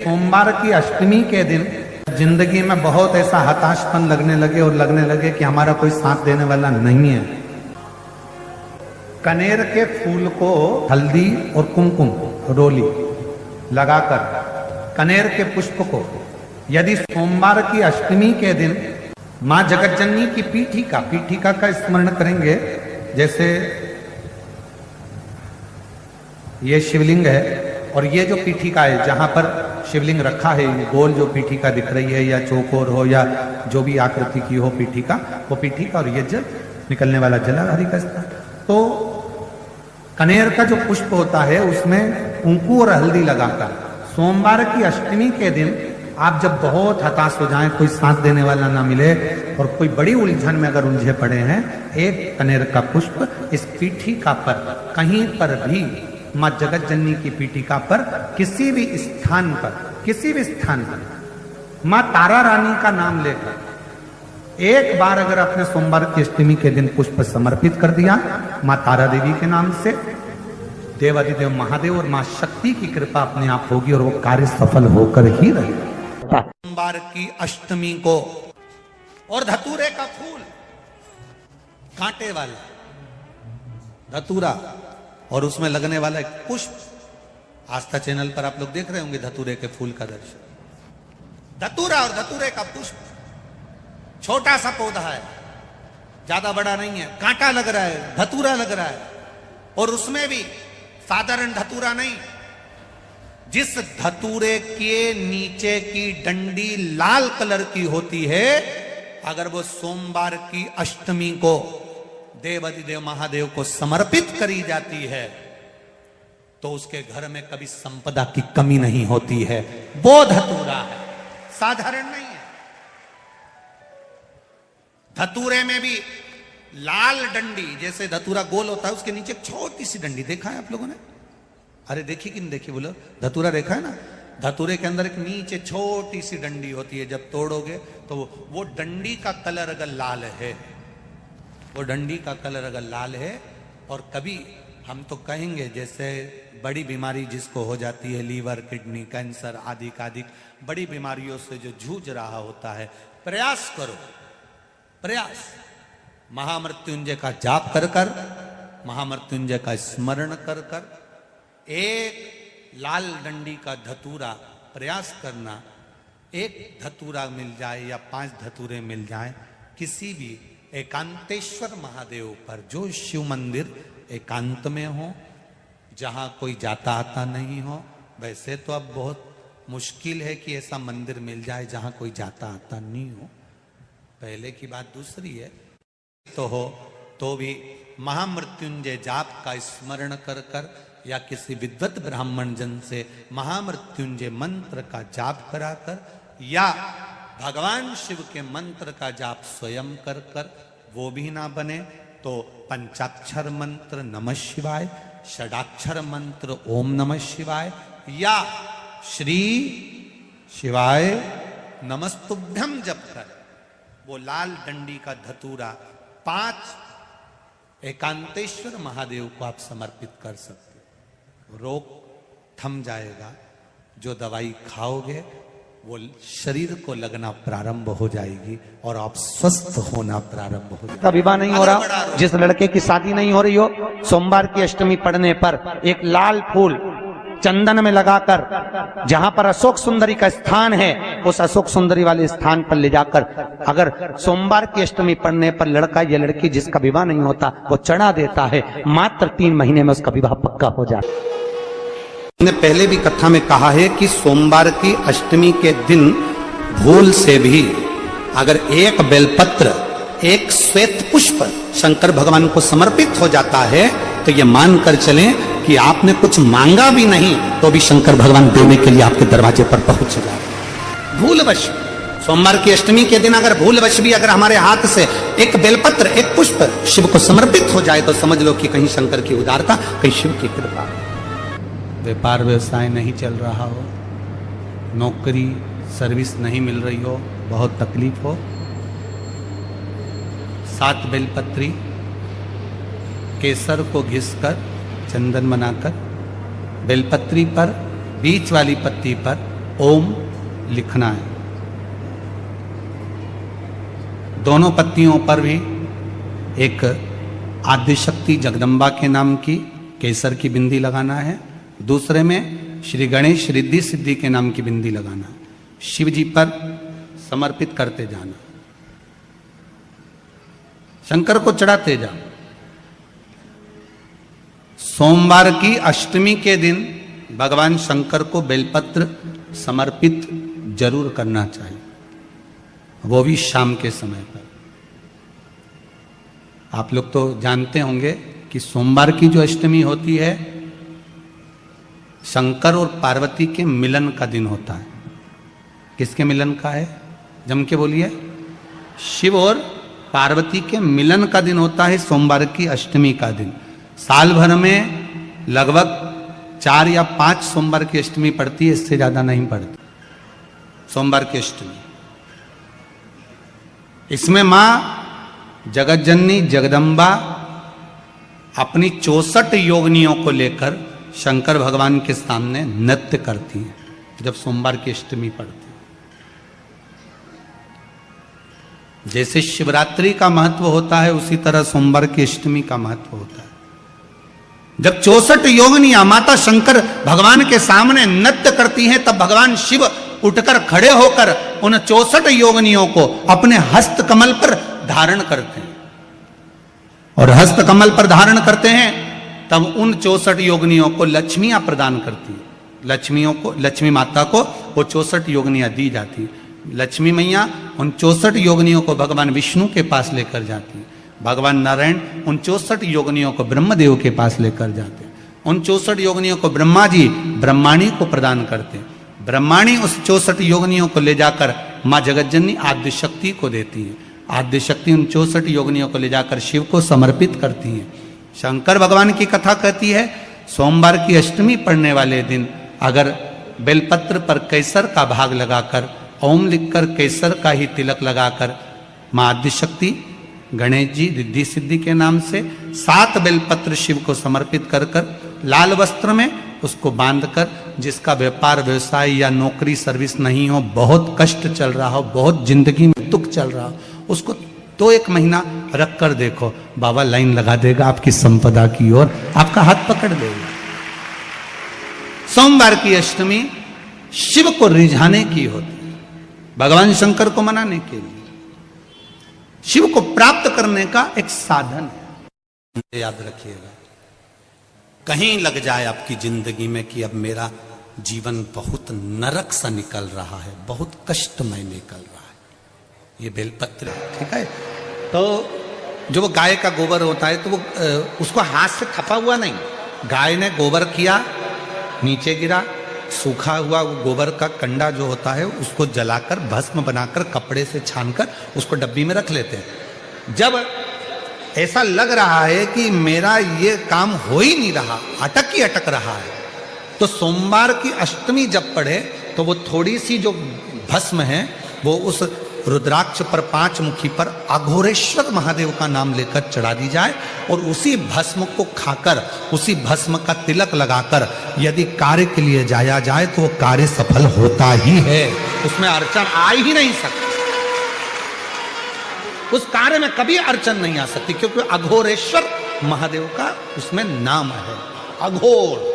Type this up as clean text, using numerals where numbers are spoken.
सोमवार की अष्टमी के दिन जिंदगी में बहुत ऐसा हताशपन लगने लगे कि हमारा कोई साथ देने वाला नहीं है। कनेर के फूल को हल्दी और कुमकुम रोली लगाकर कनेर के पुष्प को यदि सोमवार की अष्टमी के दिन मां जगतजननी की पीठिका का स्मरण करेंगे, जैसे ये शिवलिंग है और ये जो पीठिका है जहां पर शिवलिंग रखा है, गोल जो पीठिका दिख रही है या चौकोर हो या जो भी आकृति की हो पीठिका, वो पीठिका और ये जल निकलने वाला जलाधारी का स्थान। तो कनेर का जो पुष्प होता है उसमें कुंकू और हल्दी लगाकर सोमवार की अष्टमी के दिन आप जब बहुत हताश हो जाएं, कोई साथ देने वाला ना मिले और कोई बड़ी उलझन में अगर उलझे पड़े हैं, एक कनेर का पुष्प इस पीठिका पर कहीं पर भी मां जगतजननी की पीठिका पर किसी भी स्थान पर मां तारा रानी का नाम लेकर एक बार अगर आपने सोमवार की अष्टमी के दिन पुष्प समर्पित कर दिया मां तारा देवी के नाम से, देवाधिदेव महादेव और मां शक्ति की कृपा अपने आप होगी और वो कार्य सफल होकर ही रहेगा। सोमवार की अष्टमी को और धतूरे का फूल, कांटे वाला धतूरा और उसमें लगने वाला एक पुष्प, आस्था चैनल पर आप लोग देख रहे होंगे धतूरे के फूल का दर्शन। धतूरा और धतूरे का पुष्प, छोटा सा पौधा है, ज्यादा बड़ा नहीं है, कांटा लग रहा है, धतूरा लग रहा है और उसमें भी साधारण धतूरा नहीं, जिस धतूरे के नीचे की डंडी लाल कलर की होती है, अगर वो सोमवार की अष्टमी को देवाधिदेव महादेव को समर्पित करी जाती है तो उसके घर में कभी संपदा की कमी नहीं होती है। वो धतूरा है, साधारण नहीं है। धतूरे में भी लाल डंडी, जैसे धतूरा गोल होता है उसके नीचे एक छोटी सी डंडी, देखा है आप लोगों ने? अरे देखी कि नहीं देखी बोलो? धतूरा देखा है ना? धतूरे के अंदर एक नीचे छोटी सी डंडी होती है, जब तोड़ोगे तो वो डंडी का कलर अगर लाल है, वो डंडी का कलर अगर लाल है, और कभी हम तो कहेंगे जैसे बड़ी बीमारी जिसको हो जाती है, लीवर, किडनी, कैंसर आदि का बड़ी बीमारियों से जो जूझ रहा होता है, प्रयास करो, प्रयास महामृत्युंजय का जाप कर कर, महामृत्युंजय का स्मरण कर कर, एक लाल डंडी का धतूरा प्रयास करना, एक धतूरा मिल जाए या 5 धतूरे मिल जाए किसी भी एकांतेश्वर महादेव पर, जो शिव मंदिर एकांत में हो, जहां कोई जाता आता नहीं हो। वैसे तो अब बहुत मुश्किल है कि ऐसा मंदिर मिल जाए जहां कोई जाता आता नहीं हो, पहले की बात दूसरी है। तो हो तो भी महामृत्युंजय जाप का स्मरण कर कर या किसी विद्वत ब्राह्मण जन से महामृत्युंजय मंत्र का जाप कराकर या भगवान शिव के मंत्र का जाप स्वयं कर कर, वो भी ना बने तो पंचाक्षर मंत्र नमः शिवाय, षडाक्षर मंत्र ओम नमः शिवाय या श्री शिवाय नमस्तुभ्यम जप कर वो लाल डंडी का धतूरा 5 एकांतेश्वर महादेव को आप समर्पित कर सकते हो। रोग थम जाएगा, जो दवाई खाओगे वो शरीर को लगना प्रारंभ हो जाएगी और आप स्वस्थ होना प्रारंभ हो जाएगा। विवाह नहीं हो रहा, जिस लड़के की शादी नहीं हो रही हो, सोमवार की अष्टमी पड़ने पर एक लाल फूल चंदन में लगाकर, जहां पर अशोक सुंदरी का स्थान है, उस अशोक सुंदरी वाले स्थान पर ले जाकर अगर सोमवार की अष्टमी पड़ने पर लड़का या लड़की जिसका विवाह नहीं होता वो चढ़ा देता है, मात्र 3 महीने में उसका विवाह पक्का हो जाता है। हमने पहले भी कथा में कहा है कि सोमवार की अष्टमी के दिन भूल से भी अगर एक बेलपत्र, एक श्वेत पुष्प शंकर भगवान को समर्पित हो जाता है तो ये मानकर चलें कि आपने कुछ मांगा भी नहीं तो भी शंकर भगवान देने के लिए आपके दरवाजे पर पहुंच जाए। भूलवश सोमवार की अष्टमी के दिन अगर भूलवश भी अगर हमारे हाथ से एक बेलपत्र, एक पुष्प शिव को समर्पित हो जाए तो समझ लो कि कहीं शंकर की उदारता, कहीं शिव की कृपा। व्यापार व्यवसाय नहीं चल रहा हो, नौकरी सर्विस नहीं मिल रही हो, बहुत तकलीफ हो, 7 बेलपत्री केसर को घिसकर चंदन बनाकर बेलपत्री पर बीच वाली पत्ती पर ओम लिखना है। दोनों पत्तियों पर भी एक आद्यशक्ति जगदम्बा के नाम की केसर की बिंदी लगाना है, दूसरे में श्री गणेश रिद्धि सिद्धि के नाम की बिंदी लगाना, शिव जी पर समर्पित करते जाना, शंकर को चढ़ाते जाओ। सोमवार की अष्टमी के दिन भगवान शंकर को बेलपत्र समर्पित जरूर करना चाहिए, वो भी शाम के समय पर। आप लोग तो जानते होंगे कि सोमवार की जो अष्टमी होती है शंकर और पार्वती के मिलन का दिन होता है। किसके मिलन का है? जम के बोलिए। शिव और पार्वती के मिलन का दिन होता है सोमवार की अष्टमी का दिन। साल भर में लगभग 4 या 5 सोमवार की अष्टमी पड़ती है, इससे ज्यादा नहीं पड़ती सोमवार की अष्टमी। इसमें मां जगत जननी जगदम्बा अपनी 64 योगिनियों को लेकर शंकर भगवान के सामने नृत्य करती हैं जब सोमवार की अष्टमी पड़ती है। जैसे शिवरात्रि का महत्व होता है उसी तरह सोमवार की अष्टमी का महत्व होता है। जब 64 योगिनियां माता शंकर भगवान के सामने नृत्य करती हैं तब भगवान शिव उठकर खड़े होकर उन 64 योगिनियों को अपने हस्त कमल पर धारण करते हैं, और हस्त कमल पर धारण करते हैं तब उन 64 योगिनियों को लक्ष्मियां प्रदान करती है। लक्ष्मी माता को वो 64 योगिनियां दी जाती है। लक्ष्मी मैया उन 64 योगिनियों को भगवान विष्णु के पास लेकर जाती है। भगवान नारायण उन 64 योगिनियों को ब्रह्मदेव के पास लेकर जाते हैं। उन 64 योगिनियों को ब्रह्मा जी ब्रह्माणी को प्रदान करते हैं। ब्रह्माणी उस 64 योगिनियों को ले जाकर माँ जगतजननी आद्यशक्ति को देती है। आद्यशक्ति उन 64 योगिनियों को ले जाकर शिव को समर्पित करती है। शंकर भगवान की कथा कहती है सोमवार की अष्टमी पड़ने वाले दिन अगर बेलपत्र पर केसर का भाग लगाकर ओम लिखकर केसर का ही तिलक लगाकर माँ आद्यशक्ति गणेश जी रिद्धि सिद्धि के नाम से 7 बेलपत्र शिव को समर्पित कर लाल वस्त्र में उसको बांधकर, जिसका व्यापार व्यवसाय या नौकरी सर्विस नहीं हो, बहुत कष्ट चल रहा हो, बहुत जिंदगी में दुख चल रहा हो, उसको तो 1 महीना रख कर देखो, बाबा लाइन लगा देगा आपकी संपदा की ओर, आपका हाथ पकड़ देगा। सोमवार की अष्टमी शिव को रिझाने की होती है, भगवान शंकर को मनाने के लिए, शिव को प्राप्त करने का एक साधन है। याद रखिएगा, कहीं लग जाए आपकी जिंदगी में कि अब मेरा जीवन बहुत नरक सा निकल रहा है, बहुत कष्टमय निकल रहा है, ये बेलपत्र ठीक है। तो जो वो गाय का गोबर होता है तो वो उसको हाथ से थपा हुआ नहीं, गाय ने गोबर किया, नीचे गिरा, सूखा हुआ गोबर का कंडा जो होता है उसको जलाकर भस्म बनाकर कपड़े से छानकर उसको डब्बी में रख लेते हैं। जब ऐसा लग रहा है कि मेरा ये काम हो ही नहीं रहा, अटक ही अटक रहा है, तो सोमवार की अष्टमी जब पड़े तो वो थोड़ी सी जो भस्म है वो उस रुद्राक्ष पर 5 मुखी पर अघोरेश्वर महादेव का नाम लेकर चढ़ा दी जाए, और उसी भस्म को खाकर, उसी भस्म का तिलक लगाकर यदि कार्य के लिए जाया जाए तो वो कार्य सफल होता ही है, उसमें अड़चन आ ही नहीं सकती, उस कार्य में कभी अड़चन नहीं आ सकती, क्योंकि अघोरेश्वर महादेव का उसमें नाम है, अघोर।